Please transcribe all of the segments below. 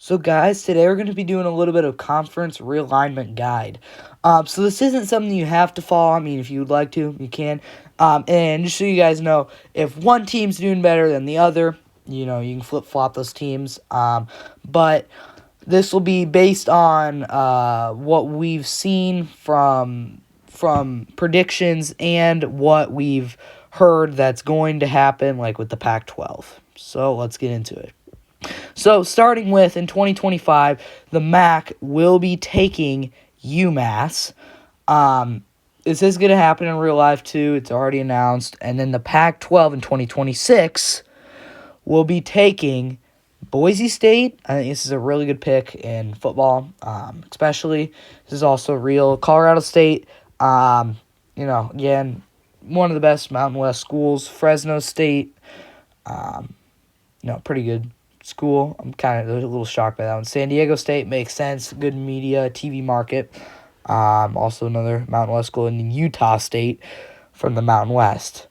So guys, today we're going to be doing a little bit of conference realignment guide. So this isn't something you have to follow. I mean, if you'd like to, you can. And just so you guys know, if one team's doing better than the other, you can flip-flop those teams. But this will be based on what we've seen from predictions and what we've heard that's going to happen, like with the Pac-12. So let's get into it. So, starting with in 2025, the MAC will be taking UMass. This is going to happen in real life too. It's already announced. And then the Pac-12 in 2026 will be taking Boise State. I think this is a really good pick in football, especially. This is also real. Colorado State, again, one of the best Mountain West schools. Fresno State, pretty good school. I'm kind of a little shocked by that one. San Diego State makes sense. Good media, TV market. Also another Mountain West school. And Utah State from the Mountain West.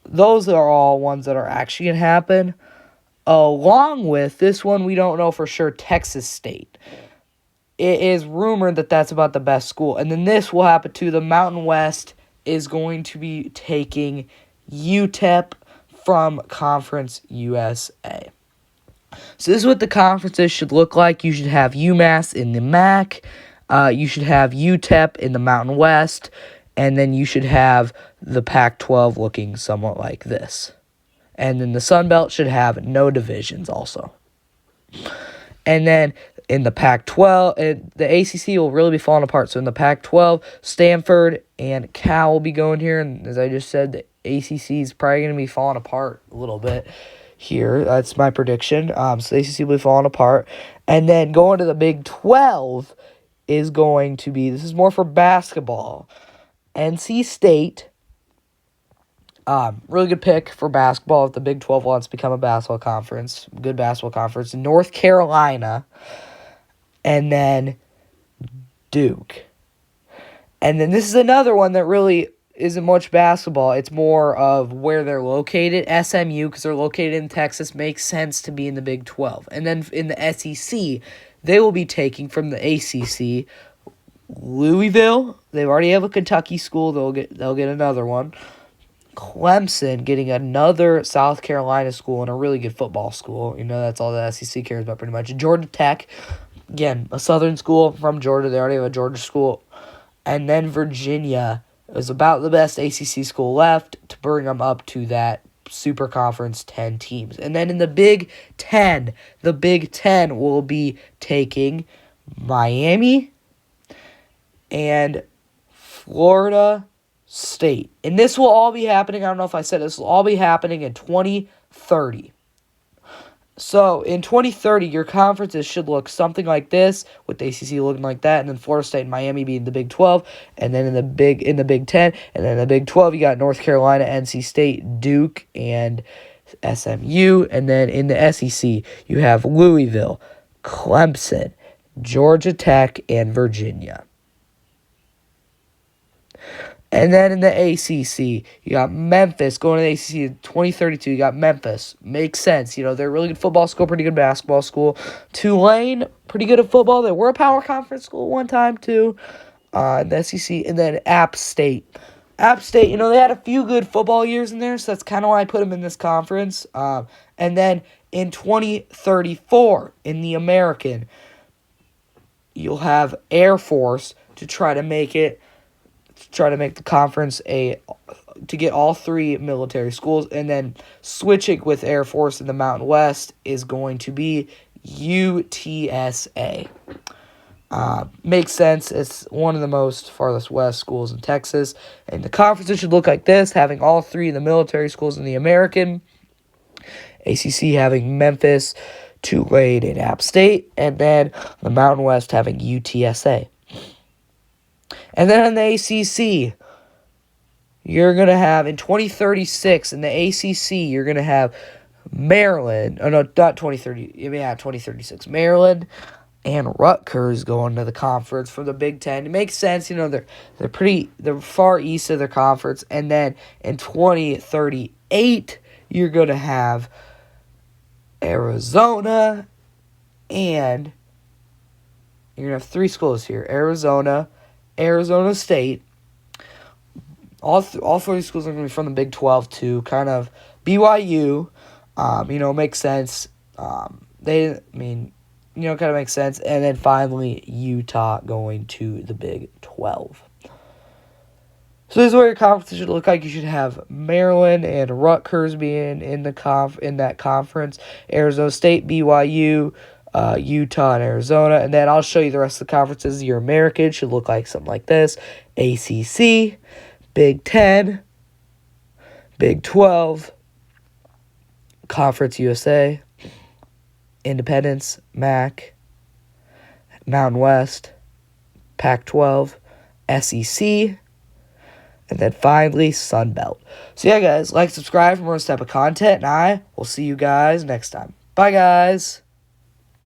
Those are all ones that are actually going to happen. Along with this one, we don't know for sure, Texas State. It is rumored that that's about the best school. And then this will happen too. The Mountain West is going to be taking UTEP from Conference USA. So this is what the conferences should look like. You should have UMass in the MAC. You should have UTEP in the Mountain West. And then you should have the Pac-12 looking somewhat like this. And then the Sun Belt should have no divisions also. And then in the Pac-12, the ACC will really be falling apart. So in the Pac-12, Stanford and Cal will be going here. And as I just said, the ACC is probably going to be falling apart a little bit here. That's my prediction. So the ACC will be falling apart. And then going to the Big 12 is going to be, this is more for basketball. NC State, really good pick for basketball if the Big 12 wants to become a basketball conference. Good basketball conference. North Carolina. And then Duke. And then this is another one that really isn't much basketball. It's more of where they're located. SMU, because they're located in Texas, makes sense to be in the Big 12. And then in the SEC, they will be taking from the ACC Louisville. They already have a Kentucky school. They'll get another one. Clemson getting another South Carolina school and a really good football school. That's all the SEC cares about pretty much. Georgia Tech, again, a Southern school from Georgia. They already have a Georgia school. And then Virginia is about the best ACC school left to bring them up to that Super Conference 10 teams. And then in the Big 10 will be taking Miami and Florida State. And this will all be happening, I don't know if I said this, will all be happening in 2030. So, in 2030, your conferences should look something like this, with the ACC looking like that, and then Florida State and Miami being the Big 12, and then in the Big 10, and then in the Big 12, you got North Carolina, NC State, Duke, and SMU, and then in the SEC, you have Louisville, Clemson, Georgia Tech, and Virginia. And then in the ACC, you got Memphis going to the ACC in 2032. You got Memphis. Makes sense. They're a really good football school, pretty good basketball school. Tulane, pretty good at football. They were a power conference school one time, too, in the SEC. And then App State. App State, they had a few good football years in there, so that's kind of why I put them in this conference. And then in 2034, in the American, you'll have Air Force to try to make the conference to get all three military schools, and then switching with Air Force in the Mountain West is going to be UTSA. Makes sense. It's one of the most farthest west schools in Texas, and the conferences should look like this, having all three of the military schools in the American, ACC having Memphis, Tulane, and App State, and then the Mountain West having UTSA. And then in the ACC, you're going to have, in 2036, in the ACC, you're going to have Maryland. Oh, no, not 2030. Yeah, 2036. Maryland and Rutgers going to the conference for the Big Ten. It makes sense. They're far east of their conference. And then in 2038, you're going to have Arizona And you're going to have 3 schools here. Arizona, Arizona State. All 4 schools are going to be from the Big 12 too. Kind of BYU, makes sense. Kind of makes sense. And then finally, Utah going to the Big 12. So this is what your conference should look like. You should have Maryland and Rutgers being in that conference. Arizona State, BYU, Utah, and Arizona. And then I'll show you the rest of the conferences. Your American should look like something like this. ACC, Big 10, Big 12, Conference USA, Independence, MAC, Mountain West, Pac-12, SEC, and then finally, Sun Belt. So yeah, guys, like, subscribe for more this type of content, and I will see you guys next time. Bye, guys.